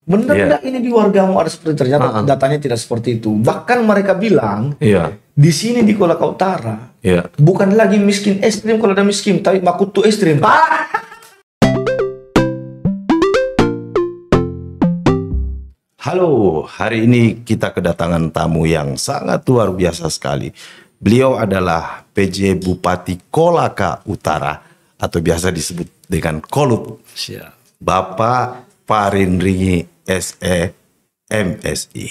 Benar nggak ini di wargamu ada seperti ternyata datanya tidak seperti itu. Bahkan mereka bilang di sini di Kolaka Utara bukan lagi miskin ekstrim kalau ada miskin, tapi makutu ekstrim. Halo, hari ini kita kedatangan tamu yang sangat luar biasa sekali. Beliau adalah PJ Bupati Kolaka Utara atau biasa disebut dengan Kolut. Bapak Parindringi SE MSI.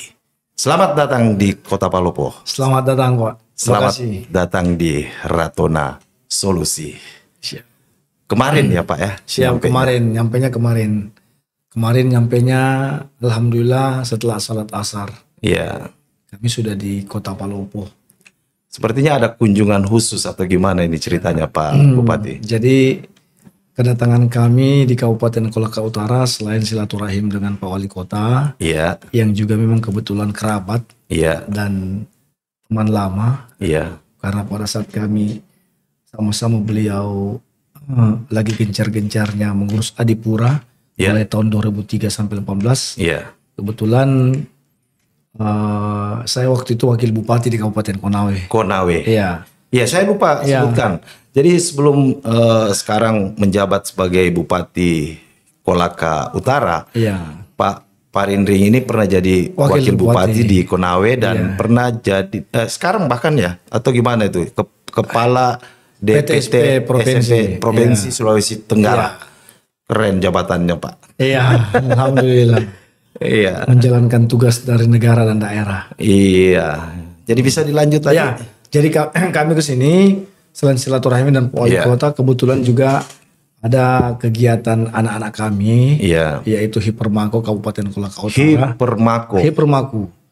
Selamat datang di Kota Palopo. Selamat datang, Pak. Selamat datang di Ratona Solusi. Kemarin ya Pak ya? Siap, nyampainya kemarin. Kemarin nyampainya alhamdulillah setelah salat asar. Iya. Kami sudah di Kota Palopo. Sepertinya ada kunjungan khusus atau gimana ini ceritanya Pak Bupati? Jadi kedatangan kami di Kabupaten Kolaka Utara selain silaturahim dengan Pak Wali Kota, yang juga memang kebetulan kerabat, dan teman lama, karena pada saat kami sama-sama beliau lagi gencar-gencarnya mengurus Adipura mulai tahun 2003 sampai 2018, kebetulan saya waktu itu wakil bupati di Kabupaten Konawe. Iya, saya lupa sebutkan. Jadi sebelum sekarang menjabat sebagai Bupati Kolaka Utara, Pak Parindring ini pernah jadi wakil bupati di Konawe dan pernah jadi sekarang bahkan ya atau gimana itu kepala DPT Provinsi Sulawesi Tenggara. Keren jabatannya Pak. Iya, alhamdulillah. Menjalankan tugas dari negara dan daerah. Iya. Jadi bisa dilanjut lagi. Jadi kami ke sini selain silaturahmi dan wali kota, kebetulan juga ada kegiatan anak-anak kami, yaitu Hipermako Kabupaten Kolaka Utara.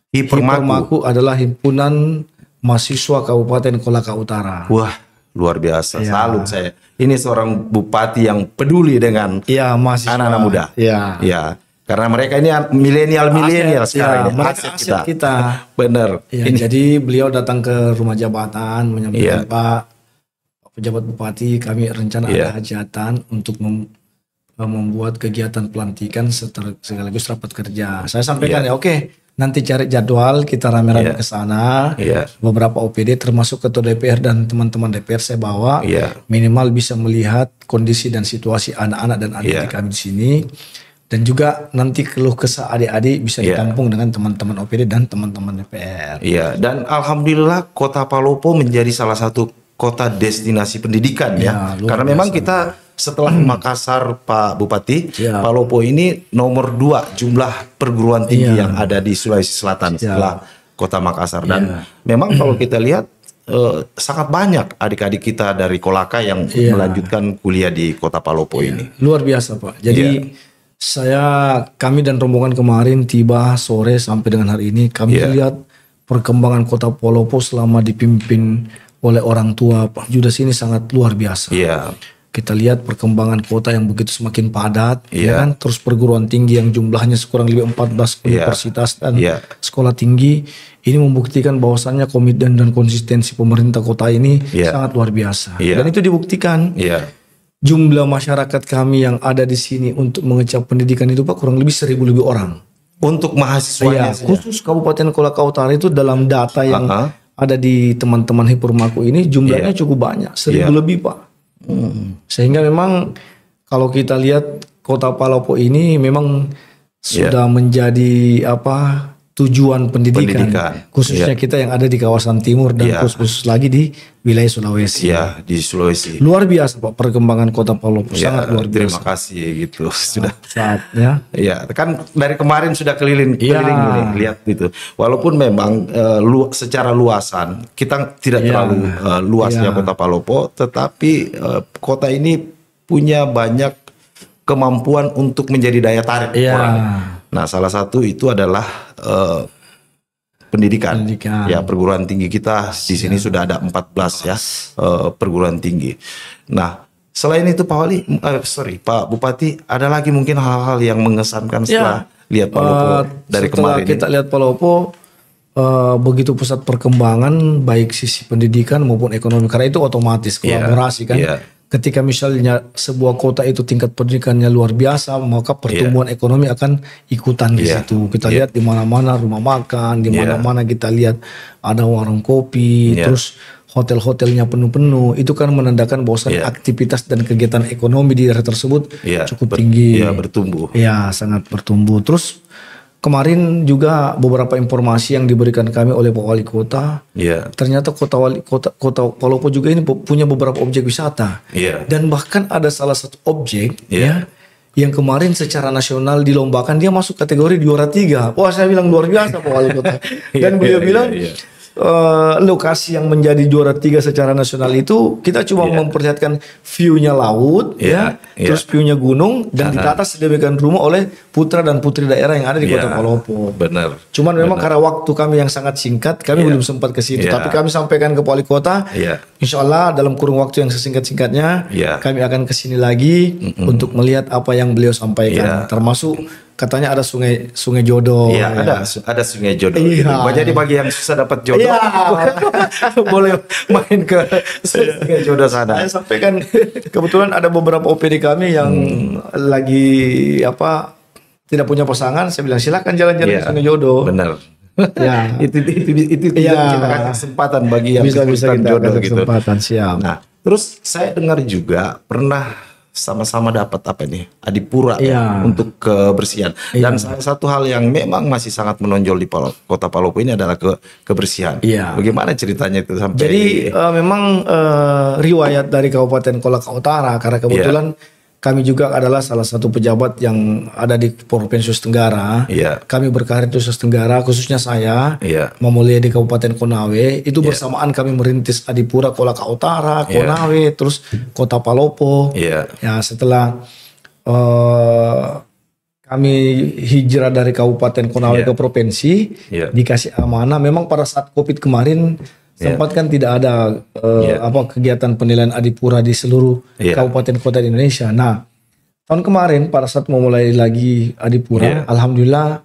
Hipermako adalah himpunan mahasiswa Kabupaten Kolaka Utara. Wah, luar biasa. Salut saya. Ini seorang bupati yang peduli dengan anak-anak muda. Karena mereka ini milenial sekarang ini. Aset kita. Benar. Jadi beliau datang ke rumah jabatan menyampaikan Pak pejabat bupati, kami rencana ada hajatan untuk membuat kegiatan pelantikan sekaligus rapat kerja. Saya sampaikan oke. Nanti cari jadwal, kita rame-rame ke sana. Beberapa OPD termasuk ketua DPR dan teman-teman DPR saya bawa. Minimal bisa melihat kondisi dan situasi anak-anak dan adik kami di sini. Dan juga nanti keluh kesah adik-adik bisa ditampung dengan teman-teman OPD dan teman-teman DPR. Dan alhamdulillah Kota Palopo menjadi salah satu kota destinasi pendidikan karena memang kita setelah Makassar Pak Bupati, Palopo ini nomor 2 jumlah perguruan tinggi yang ada di Sulawesi Selatan setelah Kota Makassar. Dan memang kalau kita lihat sangat banyak adik-adik kita dari Kolaka yang melanjutkan kuliah di Kota Palopo ini. Luar biasa Pak. Jadi kami dan rombongan kemarin tiba sore sampai dengan hari ini kami lihat perkembangan Kota Palopo selama dipimpin oleh orang tua Pak Judas ini sangat luar biasa. Kita lihat perkembangan kota yang begitu semakin padat, kan? Terus perguruan tinggi yang jumlahnya kurang lebih 14 universitas dan sekolah tinggi. Ini membuktikan bahwasannya komitmen dan konsistensi pemerintah kota ini sangat luar biasa. Dan itu dibuktikan. Jumlah masyarakat kami yang ada di sini untuk mengecap pendidikan itu Pak kurang lebih 1.000 lebih orang. Untuk mahasiswanya khusus Kabupaten Kolaka Utara itu dalam data yang ada di teman-teman Hipermako ini jumlahnya cukup banyak, 1.000 lebih Pak. Sehingga memang kalau kita lihat Kota Palopo ini memang sudah menjadi tujuan pendidikan. Khususnya kita yang ada di kawasan timur dan khusus lagi di wilayah Sulawesi. Di Sulawesi. Luar biasa Pak perkembangan Kota Palopo, sangat luar biasa. Terima kasih gitu. Sudah. Saatnya. Kan dari kemarin sudah keliling lihat gitu. Walaupun memang secara luasan kita tidak terlalu luasnya Kota Palopo, tetapi kota ini punya banyak kemampuan untuk menjadi daya tarik orang. Nah, salah satu itu adalah pendidikan. Perguruan tinggi kita di sini sudah ada 14 perguruan tinggi. Nah, selain itu Pak Bupati, ada lagi mungkin hal-hal yang mengesankan setelah lihat Palopo dari kemarin. Setelah kita lihat Palopo, begitu pusat perkembangan baik sisi pendidikan maupun ekonomi, karena itu otomatis kolaborasi kan. ketika misalnya sebuah kota itu tingkat pendidikannya luar biasa, maka pertumbuhan ekonomi akan ikutan di situ. Kita lihat di mana-mana rumah makan, di mana-mana kita lihat ada warung kopi, terus hotel-hotelnya penuh-penuh. Itu kan menandakan bahwa aktivitas dan kegiatan ekonomi di daerah tersebut cukup tinggi. Bertumbuh. Ya, sangat bertumbuh. Terus kemarin juga beberapa informasi yang diberikan kami oleh Pak Wali Kota. Ternyata Kota Palopo juga ini punya beberapa objek wisata. Dan bahkan ada salah satu objek yang kemarin secara nasional dilombakan, dia masuk kategori juara 3. Wah, saya bilang luar biasa Pak Wali Kota. Dan beliau bilang lokasi yang menjadi juara 3 secara nasional itu kita cuma memperlihatkan view-nya laut, terus view-nya gunung, dan ditata sedemikian rupa oleh putra dan putri daerah yang ada di Kota Palopo. Benar. Cuman memang karena waktu kami yang sangat singkat, kami belum sempat ke situ. Tapi kami sampaikan ke Wali Kota, insya Allah dalam kurun waktu yang sesingkat-singkatnya, kami akan ke sini lagi untuk melihat apa yang beliau sampaikan, termasuk katanya ada sungai jodoh. Ada sungai jodoh. Jadi bagi yang susah dapat jodoh, boleh main ke sungai jodoh sana. Saya sampaikan, kebetulan ada beberapa OPD kami yang lagi tidak punya pasangan. Saya bilang silakan jalan-jalan ke sungai jodoh. Benar. Itu kita kasih kesempatan bagi yang bisa kita jodoh gitu. Kesempatan, siap. Nah, terus saya dengar juga pernah sama-sama dapat adipura untuk kebersihan. Dan salah satu hal yang memang masih sangat menonjol di Kota Palopo ini adalah kebersihan. Bagaimana ceritanya itu sampai? Jadi memang riwayat dari Kabupaten Kolaka Utara, karena kebetulan kami juga adalah salah satu pejabat yang ada di Provinsi Sulawesi Tenggara. Kami berkarir di Sulawesi Tenggara, khususnya saya memulai di Kabupaten Konawe. Itu bersamaan kami merintis Adipura Kolaka Utara, Konawe, terus Kota Palopo. Ya, setelah kami hijrah dari Kabupaten Konawe ke provinsi, dikasih amanah. Memang pada saat COVID kemarin sempat kan tidak ada kegiatan penilaian Adipura di seluruh kabupaten kota di Indonesia. Nah, tahun kemarin pada saat memulai lagi Adipura, alhamdulillah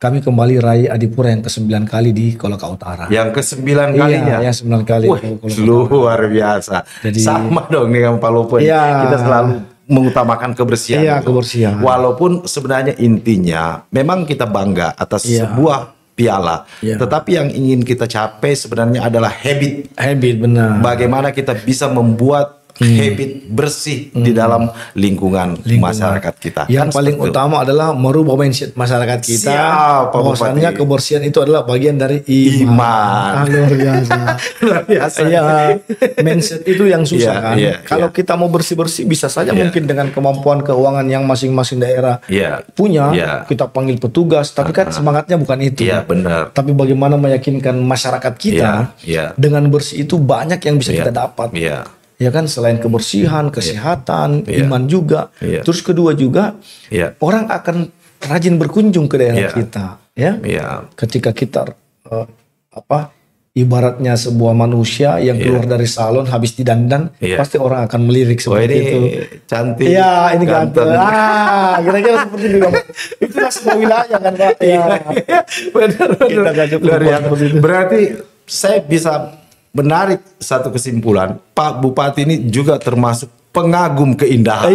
kami kembali raih Adipura yang ke-9 kali di Kolaka Utara. Yang ke-9 kalinya? Iya, 9 kali. Luar biasa. Jadi, sama dong dengan Palopo. Kita selalu mengutamakan kebersihan. Kebersihan. Walaupun sebenarnya intinya memang kita bangga atas sebuah piala, tetapi yang ingin kita capai sebenarnya adalah habit, benar. Bagaimana kita bisa membuat habit bersih di dalam lingkungan masyarakat kita. Yang paling utama adalah merubah mindset masyarakat kita. Bahwasannya kebersihan itu adalah bagian dari iman. Luar biasa. Mindset itu yang susah kan. Kalau kita mau bersih-bersih bisa saja mungkin dengan kemampuan keuangan yang masing-masing daerah punya, kita panggil petugas, tapi kan semangatnya bukan itu. Benar. Tapi bagaimana meyakinkan masyarakat kita dengan bersih itu banyak yang bisa kita dapat. Ya kan, selain kebersihan, kesehatan, iman juga. Terus kedua juga, orang akan rajin berkunjung ke daerah kita. Ketika kita ibaratnya sebuah manusia yang keluar dari salon habis didandan, pasti orang akan melirik seperti itu. Cantik. Ini ganteng. Kira-kira seperti itu. Itulah sebuah wilayah kan, Pak. Benar. Berarti saya bisa menarik satu kesimpulan, Pak Bupati ini juga termasuk pengagum keindahan.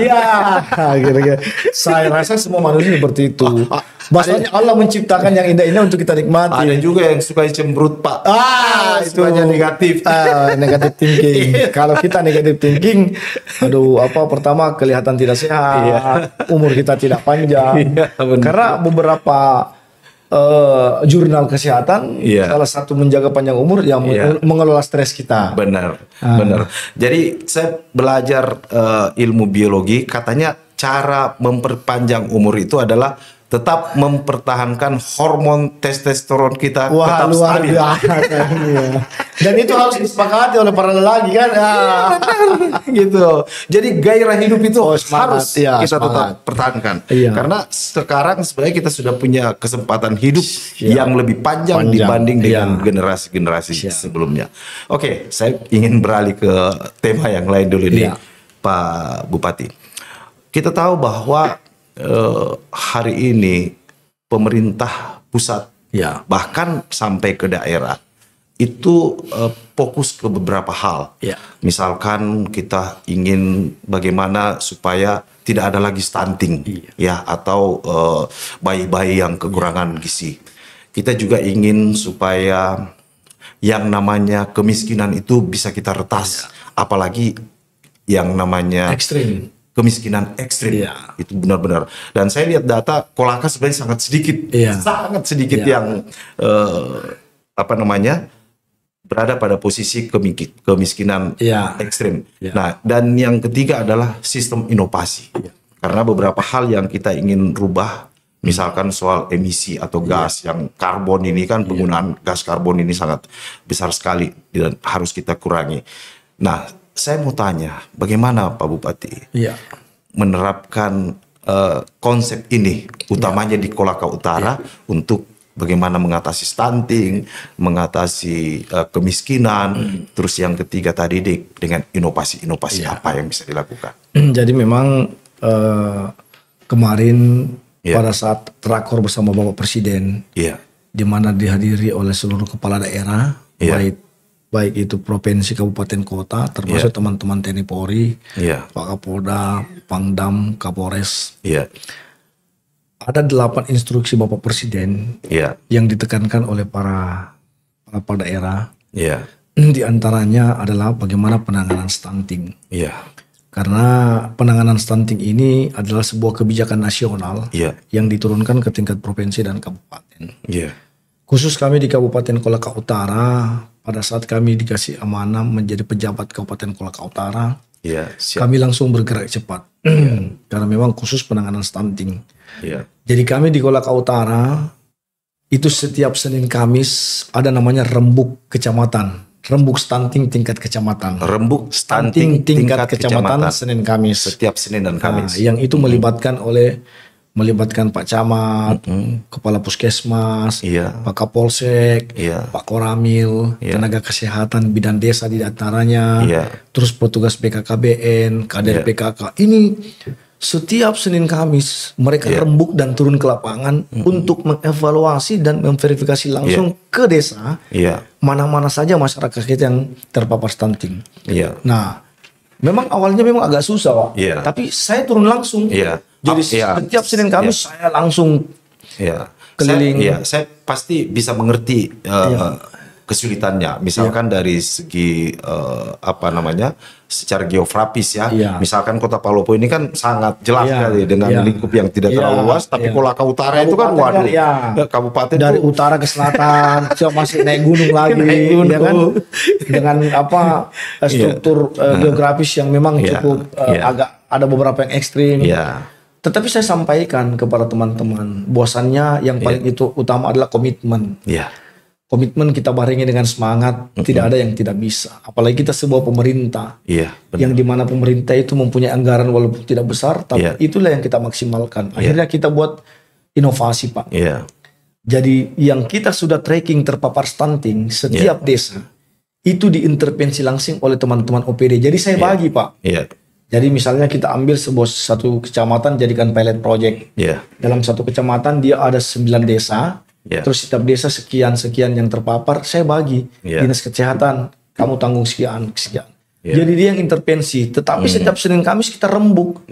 Kira-kira. Saya rasa semua manusia seperti itu. Bahasanya Allah menciptakan yang indah-indah untuk kita nikmati. Ada juga yang suka cemberut, Pak. Itu aja negatif. Negatif thinking. Kalau kita negatif thinking, pertama kelihatan tidak sehat, umur kita tidak panjang. Karena beberapa jurnal kesehatan salah satu menjaga panjang umur yang mengelola stres kita. Benar. Jadi saya belajar ilmu biologi, katanya cara memperpanjang umur itu adalah tetap mempertahankan hormon testosteron kita tetap stabil. Dan itu harus disepakati oleh para lelaki kan. Gitu. Jadi gairah hidup itu harus kita tetap pertahankan. Karena sekarang sebenarnya kita sudah punya kesempatan hidup yang lebih panjang dibanding dengan generasi-generasi sebelumnya. Oke, saya ingin beralih ke tema yang lain dulu nih, Pak Bupati. Kita tahu bahwa hari ini pemerintah pusat bahkan sampai ke daerah itu fokus ke beberapa hal. Misalkan kita ingin bagaimana supaya tidak ada lagi stunting, ya, atau bayi-bayi yang kekurangan gizi. Kita juga ingin supaya yang namanya kemiskinan itu bisa kita retas, apalagi yang namanya ekstrim. Kemiskinan ekstrim, itu benar-benar. Dan saya lihat data Kolaka sebenarnya sangat sedikit yang berada pada posisi kemiskinan ekstrim. Nah, dan yang ketiga adalah sistem inovasi. Karena beberapa hal yang kita ingin rubah, misalkan soal emisi atau gas yang karbon ini kan, penggunaan gas karbon ini sangat besar sekali dan harus kita kurangi. Nah, saya mau tanya, bagaimana Pak Bupati menerapkan konsep ini, utamanya di Kolaka Utara, untuk bagaimana mengatasi stunting, mengatasi kemiskinan, terus yang ketiga tadi dengan inovasi-inovasi apa yang bisa dilakukan? Jadi memang kemarin pada saat rakor bersama Bapak Presiden, di mana dihadiri oleh seluruh kepala daerah, baik itu provinsi, kabupaten, kota, termasuk teman-teman TNI Polri, Pak Kapolda, Pangdam, Kapolres. Ada 8 instruksi Bapak Presiden yang ditekankan oleh para daerah. Di antaranya adalah bagaimana penanganan stunting. Karena penanganan stunting ini adalah sebuah kebijakan nasional yang diturunkan ke tingkat provinsi dan kabupaten. Khusus kami di Kabupaten Kolaka Utara, pada saat kami dikasih amanah menjadi pejabat Kabupaten Kolaka Utara, kami langsung bergerak cepat. Karena memang khusus penanganan stunting. Jadi kami di Kolaka Utara itu setiap Senin Kamis ada namanya rembuk kecamatan, rembuk stunting tingkat kecamatan. Rembuk stunting tingkat kecamatan Senin Kamis. Setiap Senin dan Kamis. Yang itu melibatkan Pak Camat, Kepala Puskesmas, Pak Kapolsek, Pak Koramil, tenaga kesehatan, bidan desa di antaranya, terus petugas BKKBN, kader PKK. Ini setiap Senin Kamis mereka rembuk dan turun ke lapangan untuk mengevaluasi dan memverifikasi langsung ke desa mana-mana saja masyarakat kita yang terpapar stunting. Nah, memang awalnya memang agak susah, Pak. Tapi saya turun langsung. Jadi setiap Senin Kamis saya langsung keliling. Saya pasti bisa mengerti kesulitannya. Misalkan dari segi secara geografis Misalkan Kota Palopo ini kan sangat jelas sekali dengan lingkup yang tidak terlalu luas, tapi Kolaka Utara itu kan waduh. Kabupaten dari utara ke selatan, masih naik gunung lagi, dengan struktur geografis yang memang cukup agak ada beberapa yang ekstrim. Tetapi saya sampaikan kepada teman-teman, bahwasannya yang paling itu utama adalah komitmen. Komitmen kita barengi dengan semangat, tidak ada yang tidak bisa. Apalagi kita sebuah pemerintah, yang dimana pemerintah itu mempunyai anggaran walaupun tidak besar, tapi itulah yang kita maksimalkan. Akhirnya kita buat inovasi, Pak. Jadi yang kita sudah tracking terpapar stunting, setiap desa, itu diintervensi langsung oleh teman-teman OPD. Jadi saya bagi, Pak. Jadi misalnya kita ambil satu kecamatan jadikan pilot project. Dalam satu kecamatan dia ada 9 desa. Terus setiap desa sekian yang terpapar, saya bagi. Dinas kesehatan, kamu tanggung sekian. Jadi dia yang intervensi. Tetapi setiap Senin Kamis kita rembuk.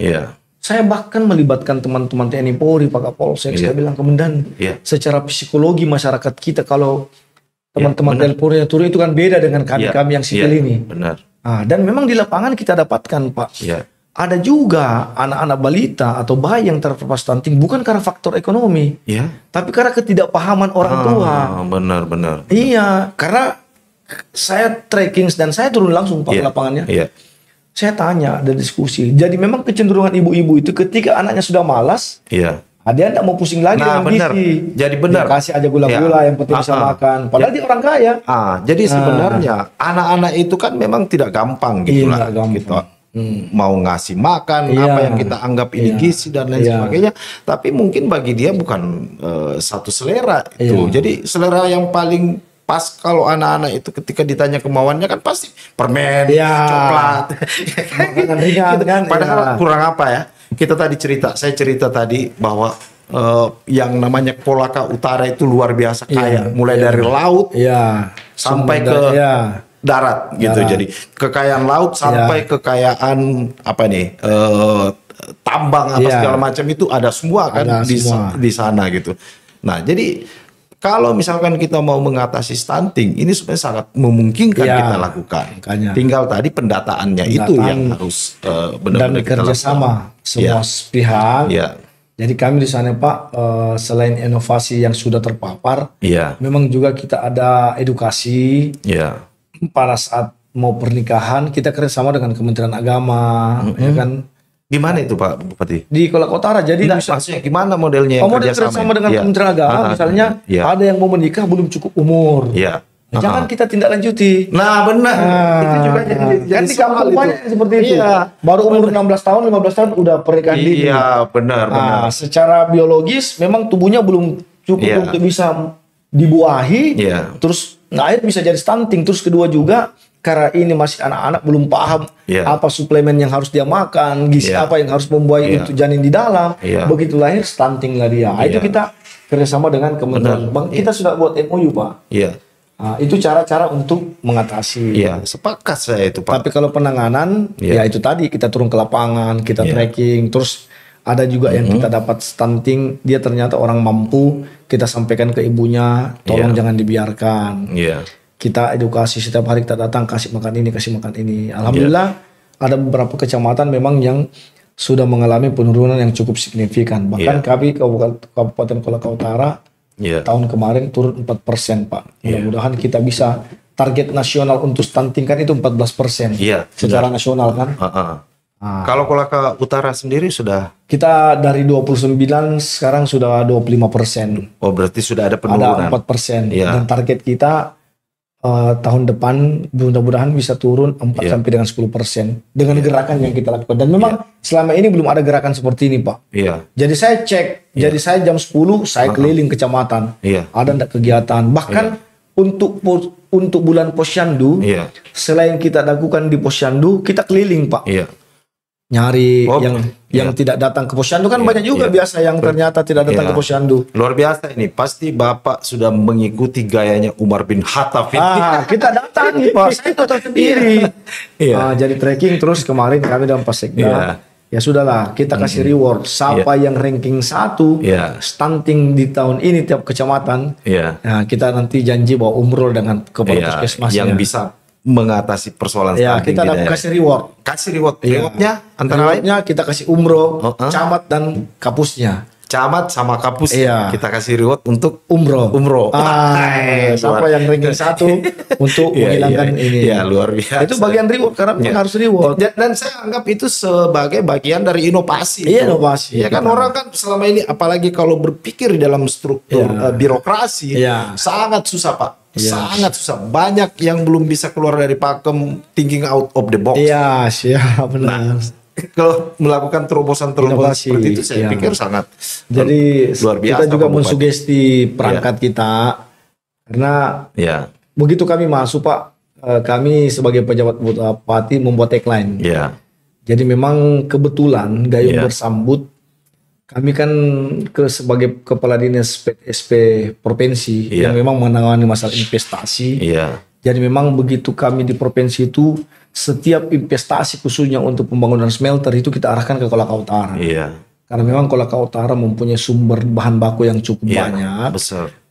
Saya bahkan melibatkan teman-teman TNI Polri, Pak Kapolsek. Saya bilang, Komandan, secara psikologi masyarakat kita kalau teman-teman TNI Polri itu kan beda dengan kami yang sipil ini. Dan memang di lapangan kita dapatkan, Pak. Ada juga anak-anak balita atau bayi yang terpapar stunting bukan karena faktor ekonomi, tapi karena ketidakpahaman orang tua. Benar. Iya, karena saya tracking dan saya turun langsung Pak ke lapangannya. Saya tanya dan diskusi. Jadi memang kecenderungan ibu-ibu itu ketika anaknya sudah malas, dia tidak mau pusing lagi dengan gizi. Jadi benar. Dia kasih aja gula-gula yang penting bisa makan. Padahal dia orang kaya. Jadi sebenarnya anak-anak itu kan memang tidak gampang gitu lah. Gitu. Mau ngasih makan apa yang kita anggap ini gizi dan lain sebagainya. Tapi mungkin bagi dia bukan satu selera itu. Jadi selera yang paling pas kalau anak-anak itu ketika ditanya kemauannya kan pasti permen, coklat, makanan ringan kan. Padahal kurang apa ya? Saya cerita tadi bahwa yang namanya Kolaka Utara itu luar biasa kaya, mulai dari laut sampai ke darat gitu. Jadi kekayaan laut sampai kekayaan apa nih, tambang apa segala macam itu ada semua kan di sana gitu. Nah, jadi kalau misalkan kita mau mengatasi stunting, ini sebenarnya sangat memungkinkan kita lakukan. Tinggal tadi pendataannya itu yang harus benar-benar kita lakukan. Kerjasama semua pihak. Jadi kami di sana Pak, selain inovasi yang sudah terpapar, memang juga kita ada edukasi. Pada saat mau pernikahan, kita kerjasama dengan Kementerian Agama, ya kan? Gimana itu Pak Bupati? Di Kolaka Utara. Jadi maksudnya gimana modelnya? Model kerjasama dengan Kementerian Agama, misalnya ada yang mau menikah belum cukup umur. Jangan kita tindak lanjuti. Nah benar. Itu juga jadi di kampung banyak seperti itu. Baru umur 16 tahun, 15 tahun udah pernikahan dini. Iya, benar. Secara biologis memang tubuhnya belum cukup untuk bisa dibuahi. Terus akhirnya bisa jadi stunting. Terus kedua juga karena ini masih anak-anak belum paham apa suplemen yang harus dia makan, gizi apa yang harus membuahi untuk janin di dalam. Begitu lahir stunting lah dia. Itu kita kerjasama dengan Kementerian. Kita sudah buat MOU Pak. Nah, itu cara-cara untuk mengatasi. Sepakat saya itu Pak. Tapi kalau penanganan, ya itu tadi kita turun ke lapangan, kita tracking, terus ada juga yang kita dapat stunting, dia ternyata orang mampu, kita sampaikan ke ibunya, tolong jangan dibiarkan. Kita edukasi setiap hari, kita datang kasih makan ini, kasih makan ini. Alhamdulillah ada beberapa kecamatan memang yang sudah mengalami penurunan yang cukup signifikan. Bahkan kami Kabupaten Kolaka Utara tahun kemarin turun 4% Pak. Mudah-mudahan kita bisa target nasional untuk stunting kan itu 14% secara nasional kan. Kalau Kolaka Utara sendiri sudah? Kita dari 29 sekarang sudah 25%. Oh berarti sudah ada penurunan. Ada 4%. Dan target kita tahun depan mudah-mudahan bisa turun 4 sampai dengan 10% dengan gerakan yang kita lakukan. Dan memang selama ini belum ada gerakan seperti ini Pak. Jadi saya cek, jadi saya jam 10 saya keliling kecamatan. Ada enggak kegiatan. Bahkan untuk bulan Posyandu, selain kita lakukan di Posyandu, kita keliling Pak. Nyari yang tidak datang ke Posyandu kan banyak juga biasa yang ternyata tidak datang ke Posyandu. Luar biasa ini, pasti Bapak sudah mengikuti gayanya Umar bin Khattab. Kita datang Pak, saya datang sendiri. Jadi tracking terus kemarin kami dalam Pasekda. Ya sudahlah, kita kasih reward. Siapa yang ranking 1 stunting di tahun ini tiap kecamatan. Nah, kita nanti janji bawa umroh dengan kepala puskesmasnya. Yang bisa mengatasi persoalan stunting. Kita dapat kasih reward. Rewardnya antara lainnya kita kasih umroh, camat dan kapusnya. Camat sama kapus kita kasih reward untuk umroh. Siapa yang ranking 1 untuk menghilangkan ini. Luar biasa. Itu bagian reward karena harus reward. Dan saya anggap itu sebagai bagian dari inovasi. Inovasi. Ya kan orang kan selama ini apalagi kalau berpikir di dalam struktur birokrasi sangat susah Pak. Sangat susah. Banyak yang belum bisa keluar dari pakem, thinking out of the box. Benar. Kalau melakukan terobosan-terobosan seperti itu saya pikir sangat luar biasa. Kita juga mensugesti perangkat kita karena begitu kami masuk Pak, kami sebagai pejabat bupati membuat tagline. Jadi memang kebetulan gayung bersambut, kami kan sebagai kepala dinas SP provinsi yang memang menangani masalah investasi. Jadi memang begitu kami di provinsi itu, setiap investasi khususnya untuk pembangunan smelter itu kita arahkan ke Kolaka Utara. Karena memang Kolaka Utara mempunyai sumber bahan baku yang cukup banyak.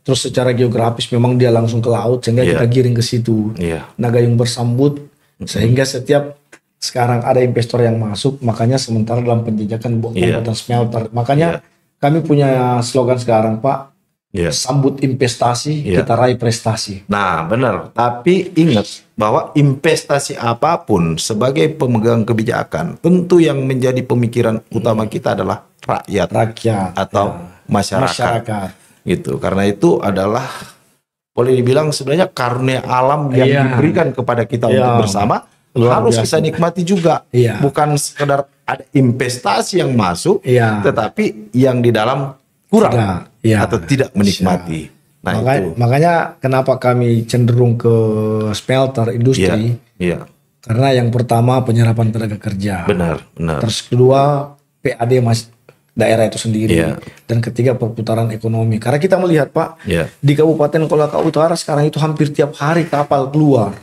Terus secara geografis memang dia langsung ke laut sehingga kita giring ke situ. Nah gayung bersambut sehingga setiap sekarang ada investor yang masuk, makanya sementara dalam penjajakan pembuatan smelter. Makanya kami punya slogan sekarang Pak. Sambut investasi, kita raih prestasi. Nah benar, tapi ingat bahwa investasi apapun sebagai pemegang kebijakan, tentu yang menjadi pemikiran utama kita adalah rakyat atau masyarakat. Gitu. Karena itu adalah boleh dibilang sebenarnya karunia alam yang diberikan kepada kita untuk bersama, harus kita nikmati juga. Bukan sekedar ada investasi yang masuk, tetapi yang di dalam kurang atau tidak menikmati. Makanya kenapa kami cenderung ke smelter industri? Karena yang pertama penyerapan tenaga kerja. Benar. Terus kedua PAD daerah itu sendiri. Dan ketiga perputaran ekonomi. Karena kita melihat Pak, di Kabupaten Kolaka Utara sekarang itu hampir tiap hari kapal keluar.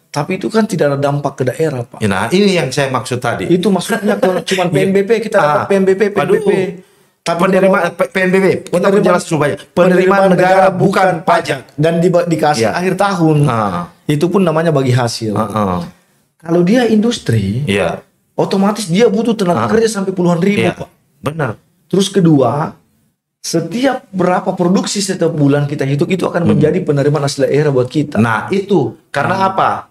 Tapi itu kan tidak ada dampak ke daerah Pak. Nah ini yang saya maksud tadi. Itu maksudnya kalau cuma PNBP kita dapat PNBP. Tapi penerimaan PNBP, kita perjelas supaya penerimaan negara bukan pajak dan dikasih akhir tahun. Itu pun namanya bagi hasil. Kalau dia industri, otomatis dia butuh tenaga kerja sampai puluhan ribu Pak. Benar. Terus kedua, setiap berapa produksi setiap bulan kita hitung itu akan menjadi penerimaan asli daerah buat kita. Nah itu karena apa?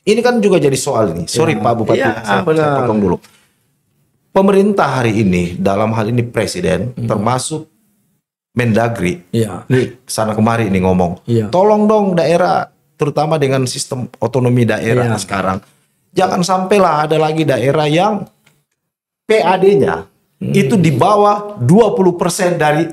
Ini kan juga jadi soal ini. Sorry Pak Bupati, saya potong dulu. Pemerintah hari ini dalam hal ini presiden termasuk Mendagri, sana kemari ini ngomong, tolong dong daerah, terutama dengan sistem otonomi daerah sekarang, jangan sampailah ada lagi daerah yang PAD-nya itu di bawah 20% dari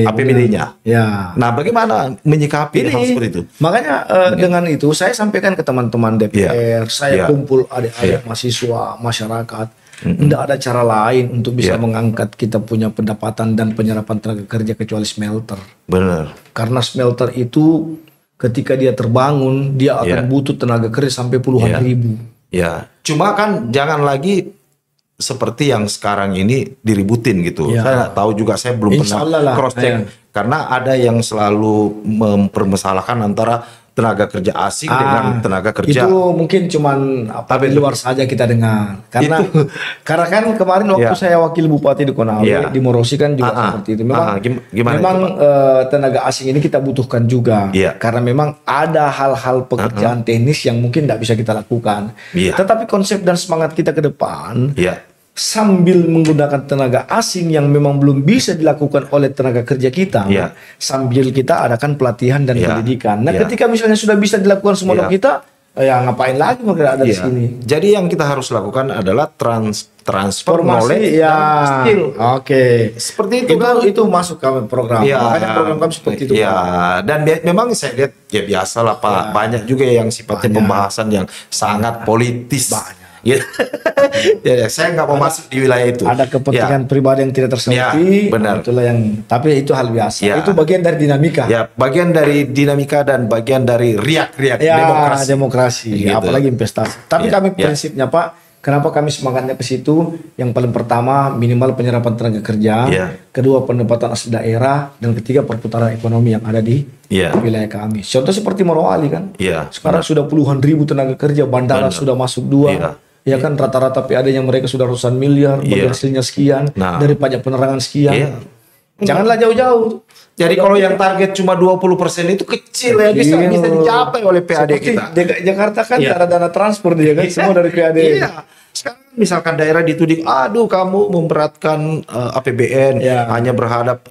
APBD-nya. Nah, bagaimana menyikapi hal seperti itu? Makanya dengan itu saya sampaikan ke teman-teman DPR, saya kumpul adik-adik mahasiswa, masyarakat. Tidak ada cara lain untuk bisa mengangkat kita punya pendapatan dan penyerapan tenaga kerja kecuali smelter. Benar. Karena smelter itu ketika dia terbangun, dia akan butuh tenaga kerja sampai puluhan ribu. Cuma kan jangan lagi seperti yang sekarang ini diributin gitu. Saya nggak tahu juga, saya belum pernah cross check karena ada yang selalu mempermasalahkan antara tenaga kerja asing dengan tenaga kerja. Itu mungkin cuman di luar saja kita dengar. Karena karena kan kemarin waktu saya wakil bupati di Konawe di Morosi kan juga seperti itu. Memang tenaga asing ini kita butuhkan juga. Karena memang ada hal-hal pekerjaan teknis yang mungkin tidak bisa kita lakukan. Tetapi konsep dan semangat kita ke depan sambil menggunakan tenaga asing yang memang belum bisa dilakukan oleh tenaga kerja kita, sambil kita adakan pelatihan dan pendidikan. Nah, ketika misalnya sudah bisa dilakukan semua kita, ya ngapain lagi mereka ada di sini? Jadi yang kita harus lakukan adalah transfer knowledge dan skill. Seperti itu kan, itu masuk ke program. Makanya program kami seperti itu. Dan memang saya lihat biasalah Pak, banyak juga yang sifatnya pembahasan yang sangat politis. Saya nggak mau masuk di wilayah itu. Ada kepentingan pribadi yang tidak tersentuh. Benar. Itulah yang. Tapi itu hal biasa. Itu bagian dari dinamika. Bagian dari dinamika dan bagian dari riak-riak demokrasi. Gitu. Apalagi investasi. Tapi kami prinsipnya Pak, kenapa kami semangatnya ke situ? Yang paling pertama minimal penyerapan tenaga kerja, kedua pendapatan asli daerah, dan ketiga perputaran ekonomi yang ada di wilayah kami. Contoh seperti Morowali kan. Sekarang sudah puluhan ribu tenaga kerja, bandara sudah masuk 2. Ya kan rata-rata PAD-nya mereka sudah ratusan miliar, bagian hasilnya sekian, dari pajak penerangan sekian. Janganlah jauh-jauh. Jadi kalau yang target cuma 20% itu kecil ya, bisa dicapai oleh PAD kita. Jakarta kan ada dana transport dia kan, semua dari PAD. Sekarang misalkan daerah dituding, aduh kamu memberatkan APBN, hanya berhadap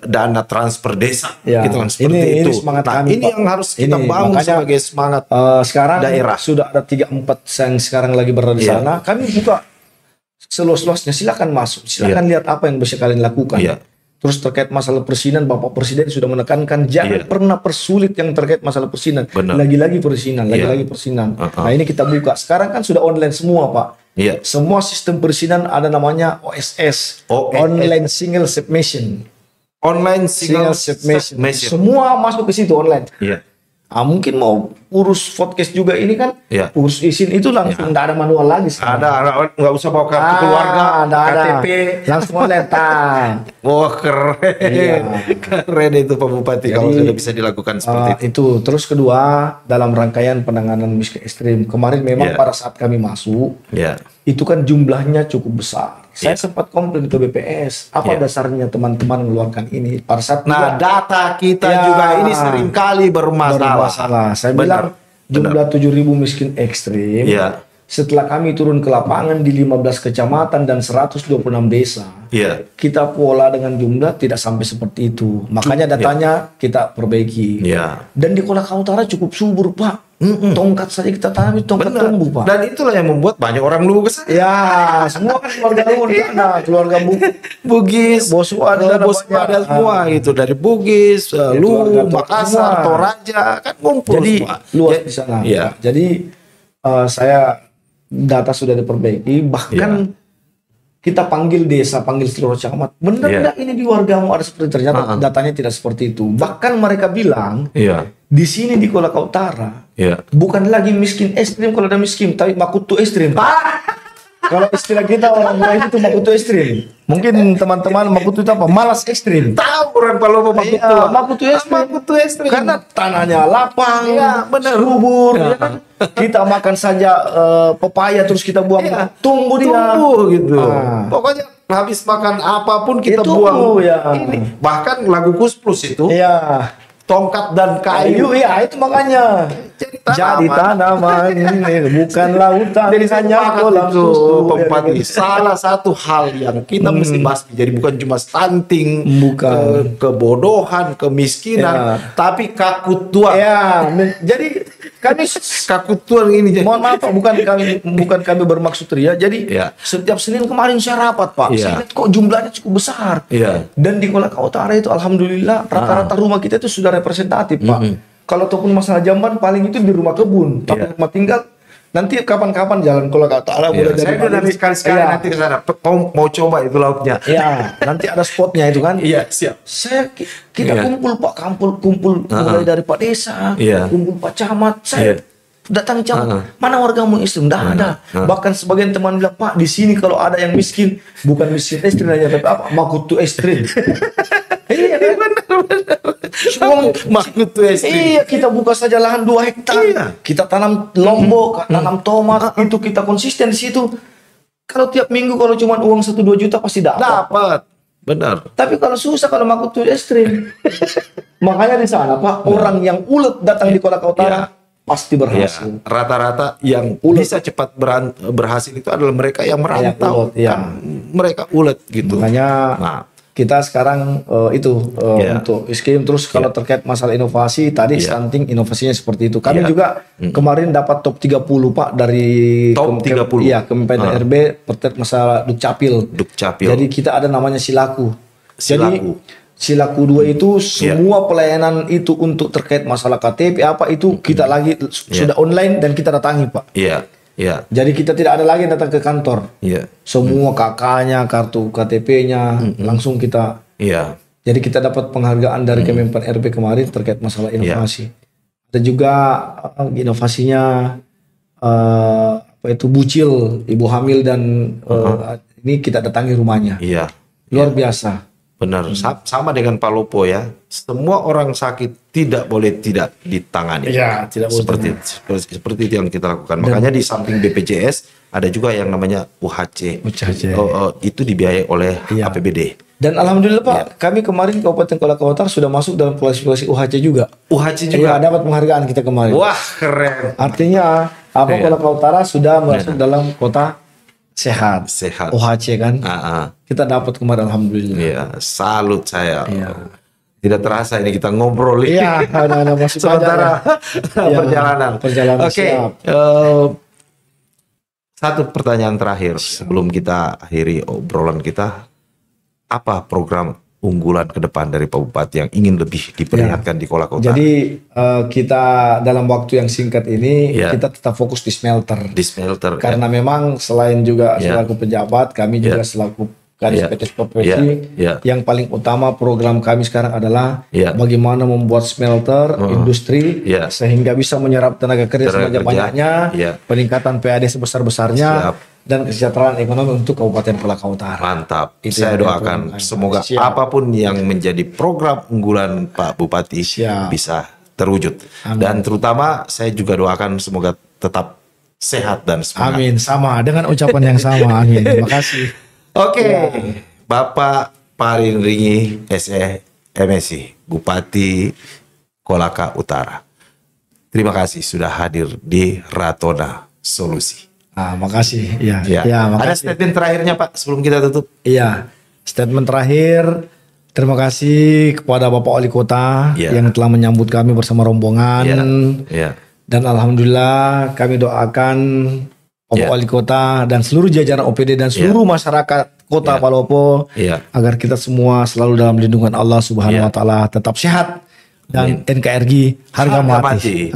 dana transfer desa, gitu kan, seperti itu. Ini semangat kami, ini yang harus kita bangun sebagai semangat sekarang daerah. Sudah ada 3-4 yang sekarang lagi berada di sana. Kami buka seluas-luasnya, silakan masuk, silakan lihat apa yang bisa kalian lakukan. Terus terkait masalah persinan, Bapak Presiden sudah menekankan jangan pernah persulit yang terkait masalah persinan. Lagi-lagi persinan, lagi-lagi persinan. Nah ini kita buka. Sekarang kan sudah online semua Pak. Semua sistem persinan ada namanya OSS, Online Single Submission. Online Single Submission. Semua masuk ke situ online. Mungkin mau urus podcast juga ini kan, urus izin itu langsung tidak ada manual lagi. Nggak usah bawa kartu keluarga, KTP, langsung online. Wah keren, keren itu Pak Bupati. Jadi, kalau sudah bisa dilakukan seperti itu. Terus kedua, dalam rangkaian penanganan miskin ekstrim kemarin memang pada saat kami masuk, itu kan jumlahnya cukup besar. Saya sempat komplain ke BPS, apa dasarnya teman-teman mengeluarkan ini pada saat data kita juga ini seringkali bermasalah. Saya bilang jumlah 7.000 miskin ekstrim. Setelah kami turun ke lapangan di 15 kecamatan dan 126 desa, kita pola dengan jumlah tidak sampai seperti itu. Makanya datanya kita perbaiki. Dan di Kolaka Utara cukup subur Pak. Tongkat saja kita tanam, tongkat tumbuh Pak. Dan itulah yang membuat banyak orang lugu ke sana. Semua kan keluarga lugu di sana, keluarga Bugis, Bosu ada semua gitu, dari Bugis, Luwu, Makassar, Toraja kan ngumpul. Jadi luas di sana. Jadi saya data sudah diperbaiki, bahkan kita panggil desa, panggil seluruh camat. Benar enggak ini di wargamu ada seperti ternyata datanya tidak seperti itu. Bahkan mereka bilang di sini di Kolaka Utara bukan lagi miskin ekstrim kalau ada miskin, tapi makutu ekstrim. Kalau istilah kita orang Melayu itu makutu ekstrim. Mungkin teman-teman makutu itu apa? Malas ekstrim. Tahu orang Palopo makutu. Makutu ekstrim. Makutu ekstrim. Karena tanahnya lapang, benar. subur. Ya kan? Kita makan saja pepaya terus kita buang, tumbuh dia. Tumbuh gitu. Pokoknya habis makan apapun kita buang. Ini bahkan lagu Kus Plus itu. Tongkat dan kayu, itu makanya jadi tanaman ini bukan lautan, jadi hanya kolam susu. Pempati salah satu hal yang kita mesti pasti, jadi bukan cuma stunting, bukan kebodohan, kemiskinan, tapi kakutuan. Jadi kami kakutuan ini. Mohon maaf Pak, bukan kami bermaksud ria. Jadi setiap Senin kemarin saya rapat Pak, saya lihat kok jumlahnya cukup besar. Dan di Kolaka Utara itu alhamdulillah rata-rata rumah kita itu sudah representatif Pak. Kalau ataupun masalah jamban paling itu di rumah kebun, tapi rumah tinggal nanti kapan-kapan jalan Kolaka Utara mulai dari nanti sekali nanti ke sana mau coba itu lautnya. Nanti ada spotnya itu kan. Siap. Kita kumpul Pak, kumpul mulai dari Pak Desa, kumpul Pak Camat, saya datang camat, mana wargamu ekstrim? Tidak ada. Bahkan sebagian teman bilang, Pak di sini kalau ada yang miskin, bukan miskin ekstrim aja, tapi apa? Makutu ekstrim. Makutu ekstrim. Kita buka saja lahan 2 hektar, kita tanam lombok, tanam tomat, itu kita konsisten di situ. Kalau tiap minggu kalau cuma uang 1-2 juta pasti dapat. Benar. Tapi kalau susah kalau makutu ekstrim. Makanya di sana Pak, orang yang ulet datang di Kolaka Utara pasti berhasil. Rata-rata yang bisa cepat berhasil itu adalah mereka yang merantau. Mereka ulet gitu. Makanya kita sekarang untuk scheme terus kalau terkait masalah inovasi tadi stunting inovasinya seperti itu. Kami juga kemarin dapat top 30 Pak dari top 30. Kemenpan RB terkait masalah Dukcapil. Jadi kita ada namanya Silaku. Jadi Silaku 2 itu semua pelayanan itu untuk terkait masalah KTP apa itu kita lagi sudah online dan kita datangi Pak. Jadi kita tidak ada lagi datang ke kantor. Semua kakaknya, kartu KTP-nya langsung kita. Jadi kita dapat penghargaan dari Kemenpan RB kemarin terkait masalah inovasi. Dan juga inovasinya apa itu bucil, ibu hamil dan ini kita datangi rumahnya. Luar biasa. Benar, sama dengan Palopo ya. Semua orang sakit tidak boleh tidak ditangani. Tidak seperti itu yang kita lakukan. Makanya di samping BPJS ada juga yang namanya UHC. Itu dibiayai oleh APBD. Dan alhamdulillah Pak, kami kemarin Kabupaten Kolaka Utara sudah masuk dalam klasifikasi UHC juga. UHC juga dapat penghargaan kita kemarin. Wah, keren. Artinya Kolaka Utara sudah masuk dalam kota sehat. UHC kan. Kita dapat kemarin alhamdulillah. Salut saya. Tidak terasa ini kita ngobrol. Sementara perjalanan. Oke. Satu pertanyaan terakhir sebelum kita akhiri obrolan kita. Apa program unggulan ke depan dari Pak Bupati yang ingin lebih diperlihatkan di Kolaka Utara? Jadi kita dalam waktu yang singkat ini kita tetap fokus di smelter. Karena memang selain juga selaku pejabat, kami juga selaku Kadis PT Profesi yang paling utama program kami sekarang adalah bagaimana membuat smelter industri sehingga bisa menyerap tenaga kerja sebanyak-banyaknya, peningkatan PAD sebesar-besarnya. Dan kesejahteraan ekonomi untuk Kabupaten Kolaka Utara. Mantap. Saya doakan semoga apapun yang menjadi program unggulan Pak Bupati bisa terwujud. Dan terutama saya juga doakan semoga tetap sehat dan semangat. Amin. Sama dengan ucapan yang sama. Amin. Terima kasih. Oke. Bapak Parin Ringi SE MSI Bupati Kolaka Utara. Terima kasih sudah hadir di Ratona Solusi. Makasih. Makasih. Ada statement terakhirnya Pak sebelum kita tutup? Statement terakhir. Terima kasih kepada Bapak Wali Kota yang telah menyambut kami bersama rombongan. Dan alhamdulillah kami doakan Bapak Wali Kota dan seluruh jajaran OPD dan seluruh masyarakat Kota Palopo agar kita semua selalu dalam lindungan Allah Subhanahu wa taala, tetap sehat dan NKRI harga mati.